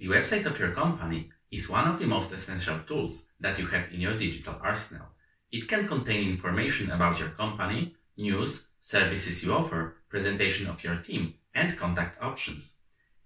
The website of your company is one of the most essential tools that you have in your digital arsenal. It can contain information about your company, news, services you offer, presentation of your team, and contact options.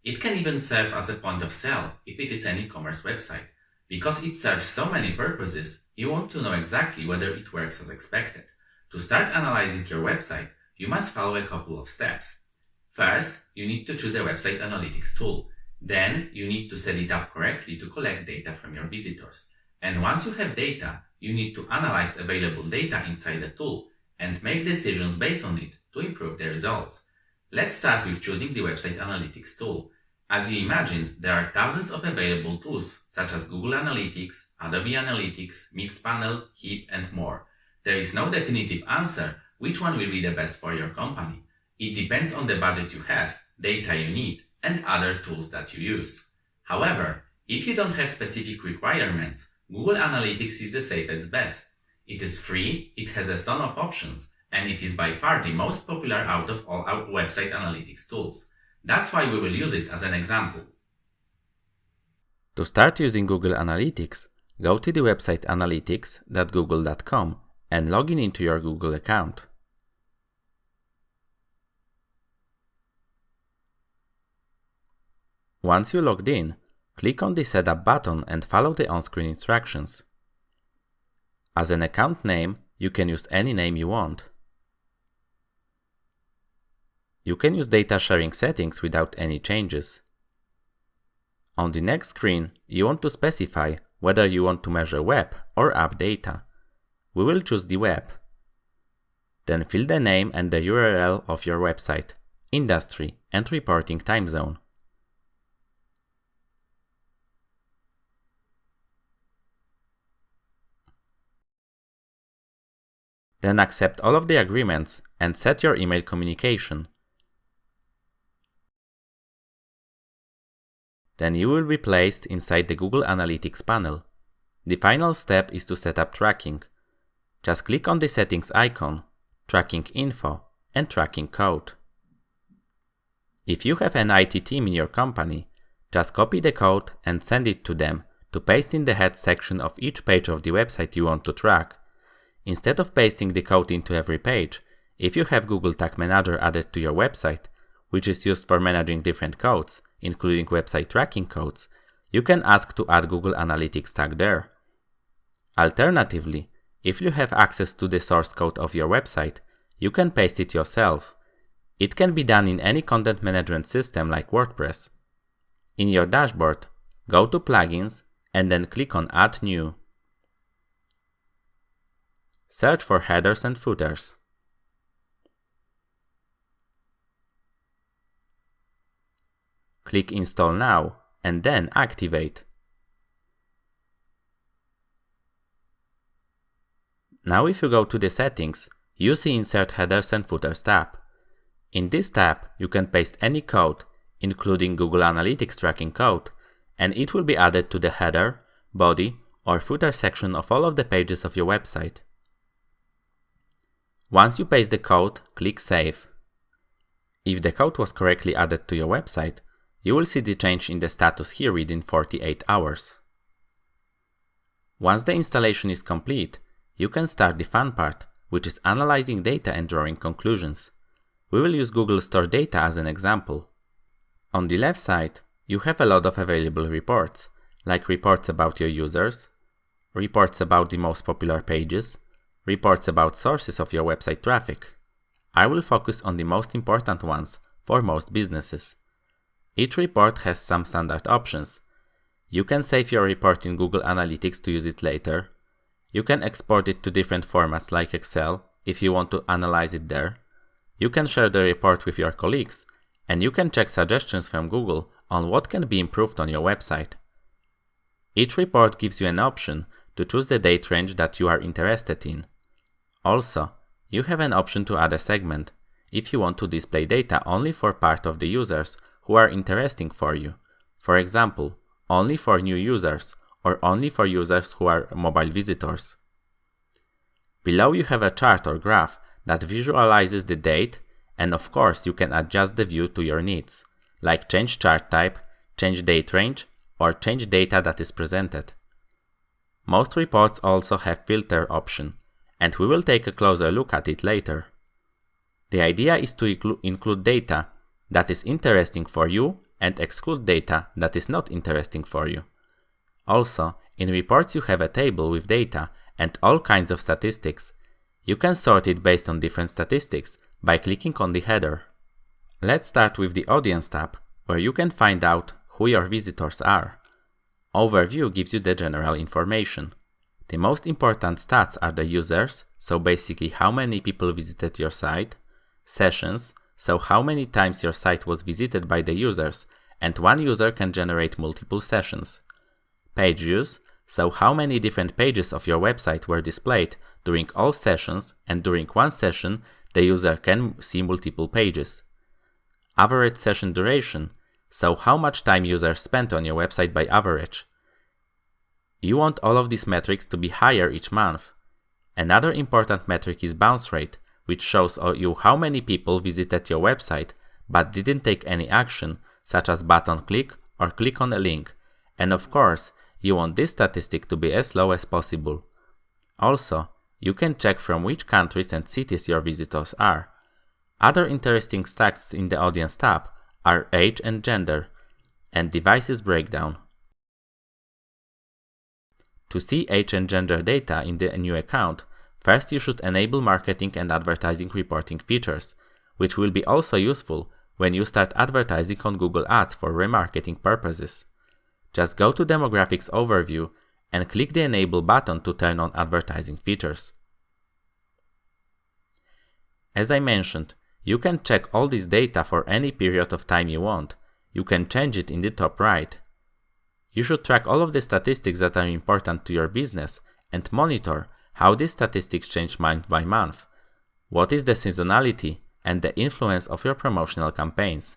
It can even serve as a point of sale if it is an e-commerce website. Because it serves so many purposes, you want to know exactly whether it works as expected. To start analyzing your website, you must follow a couple of steps. First, you need to choose a website analytics tool. Then, you need to set it up correctly to collect data from your visitors. And once you have data, you need to analyze available data inside the tool and make decisions based on it to improve the results. Let's start with choosing the website analytics tool. As you imagine, there are thousands of available tools such as Google Analytics, Adobe Analytics, Mixpanel, Heap, and more. There is no definitive answer which one will be the best for your company. It depends on the budget you have, data you need, and other tools that you use. However, if you don't have specific requirements, Google Analytics is the safest bet. It is free, it has a ton of options, and it is by far the most popular out of all our website analytics tools. That's why we will use it as an example. To start using Google Analytics, go to the website analytics.google.com and log in into your Google account. Once you logged in, click on the Setup button and follow the on-screen instructions. As an account name, you can use any name you want. You can use data sharing settings without any changes. On the next screen, you want to specify whether you want to measure web or app data. We will choose the web. Then fill the name and the URL of your website, industry, and reporting time zone. Then accept all of the agreements and set your email communication. Then you will be placed inside the Google Analytics panel. The final step is to set up tracking. Just click on the settings icon, tracking info, and tracking code. If you have an IT team in your company, just copy the code and send it to them to paste in the head section of each page of the website you want to track. Instead of pasting the code into every page, if you have Google Tag Manager added to your website, which is used for managing different codes, including website tracking codes, you can ask to add Google Analytics tag there. Alternatively, if you have access to the source code of your website, you can paste it yourself. It can be done in any content management system like WordPress. In your dashboard, go to Plugins and then click on Add New. Search for headers and footers. Click Install Now and then Activate. Now if you go to the settings, you see Insert Headers and Footers tab. In this tab, you can paste any code, including Google Analytics tracking code, and it will be added to the header, body, or footer section of all of the pages of your website. Once you paste the code, click Save. If the code was correctly added to your website, you will see the change in the status here within 48 hours. Once the installation is complete, you can start the fun part, which is analyzing data and drawing conclusions. We will use Google Store data as an example. On the left side, you have a lot of available reports, like reports about your users, reports about the most popular pages, reports about sources of your website traffic. I will focus on the most important ones for most businesses. Each report has some standard options. You can save your report in Google Analytics to use it later. You can export it to different formats like Excel if you want to analyze it there. You can share the report with your colleagues, and you can check suggestions from Google on what can be improved on your website. Each report gives you an option to choose the date range that you are interested in. Also, you have an option to add a segment if you want to display data only for part of the users who are interesting for you. For example, only for new users or only for users who are mobile visitors. Below you have a chart or graph that visualizes the date, and of course you can adjust the view to your needs, like change chart type, change date range, or change data that is presented. Most reports also have filter option, and we will take a closer look at it later. The idea is to include data that is interesting for you and exclude data that is not interesting for you. Also, in reports you have a table with data and all kinds of statistics. You can sort it based on different statistics by clicking on the header. Let's start with the Audience tab, where you can find out who your visitors are. Overview gives you the general information. The most important stats are the users, so basically how many people visited your site, sessions, so how many times your site was visited by the users, and one user can generate multiple sessions. Page views, so how many different pages of your website were displayed during all sessions, and during one session the user can see multiple pages. Average session duration, so how much time users spent on your website by average. You want all of these metrics to be higher each month. Another important metric is bounce rate, which shows you how many people visited your website but didn't take any action, such as button click or click on a link. And of course, you want this statistic to be as low as possible. Also, you can check from which countries and cities your visitors are. Other interesting stats in the Audience tab are age and gender, and devices breakdown. To see age and gender data in the new account, first you should enable marketing and advertising reporting features, which will be also useful when you start advertising on Google Ads for remarketing purposes. Just go to Demographics Overview and click the Enable button to turn on advertising features. As I mentioned, you can check all this data for any period of time you want. You can change it in the top right. You should track all of the statistics that are important to your business and monitor how these statistics change month by month. What is the seasonality and the influence of your promotional campaigns?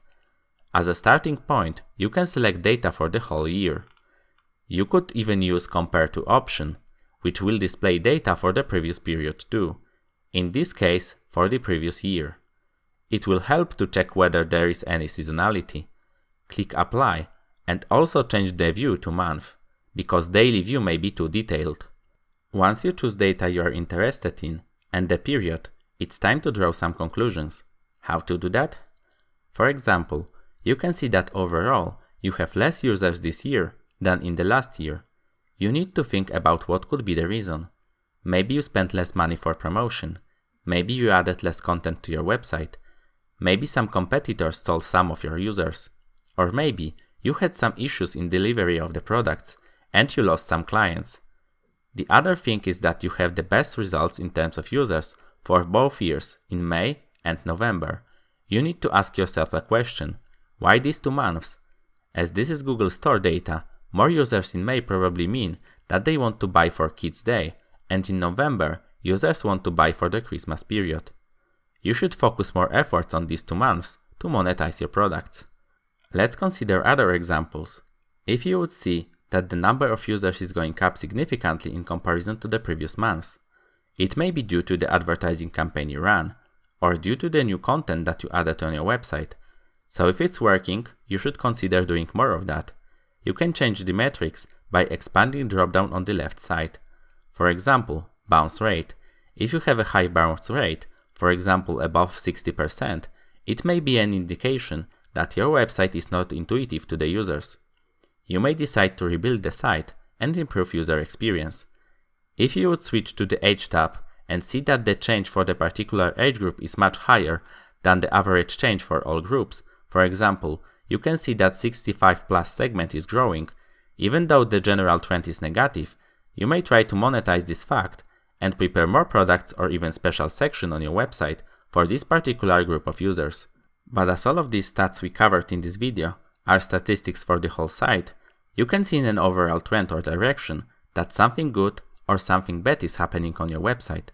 As a starting point, you can select data for the whole year. You could even use Compare to option, which will display data for the previous period too. In this case, for the previous year. It will help to check whether there is any seasonality. Click Apply and also change the view to month, because daily view may be too detailed. Once you choose data you are interested in and the period, it's time to draw some conclusions. How to do that? For example, you can see that overall you have less users this year than in the last year. You need to think about what could be the reason. Maybe you spent less money for promotion. Maybe you added less content to your website. Maybe some competitors stole some of your users. Or maybe you had some issues in delivery of the products and you lost some clients. The other thing is that you have the best results in terms of users for both years in May and November. You need to ask yourself a question: why these 2 months? As this is Google Store data, more users in May probably mean that they want to buy for Kids Day, and in November, users want to buy for the Christmas period. You should focus more efforts on these 2 months to monetize your products. Let's consider other examples. If you would see that the number of users is going up significantly in comparison to the previous months, it may be due to the advertising campaign you ran, or due to the new content that you added on your website. So if it's working, you should consider doing more of that. You can change the metrics by expanding the drop-down on the left side. For example, bounce rate. If you have a high bounce rate, for example above 60%, it may be an indication that your website is not intuitive to the users. You may decide to rebuild the site and improve user experience. If you would switch to the Age tab and see that the change for the particular age group is much higher than the average change for all groups, for example, you can see that 65 plus segment is growing. Even though the general trend is negative, you may try to monetize this fact and prepare more products or even special section on your website for this particular group of users. But as all of these stats we covered in this video are statistics for the whole site, you can see in an overall trend or direction that something good or something bad is happening on your website.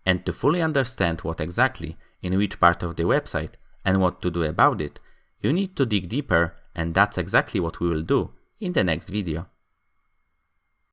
And to fully understand what exactly in which part of the website and what to do about it, you need to dig deeper, and that's exactly what we will do in the next video.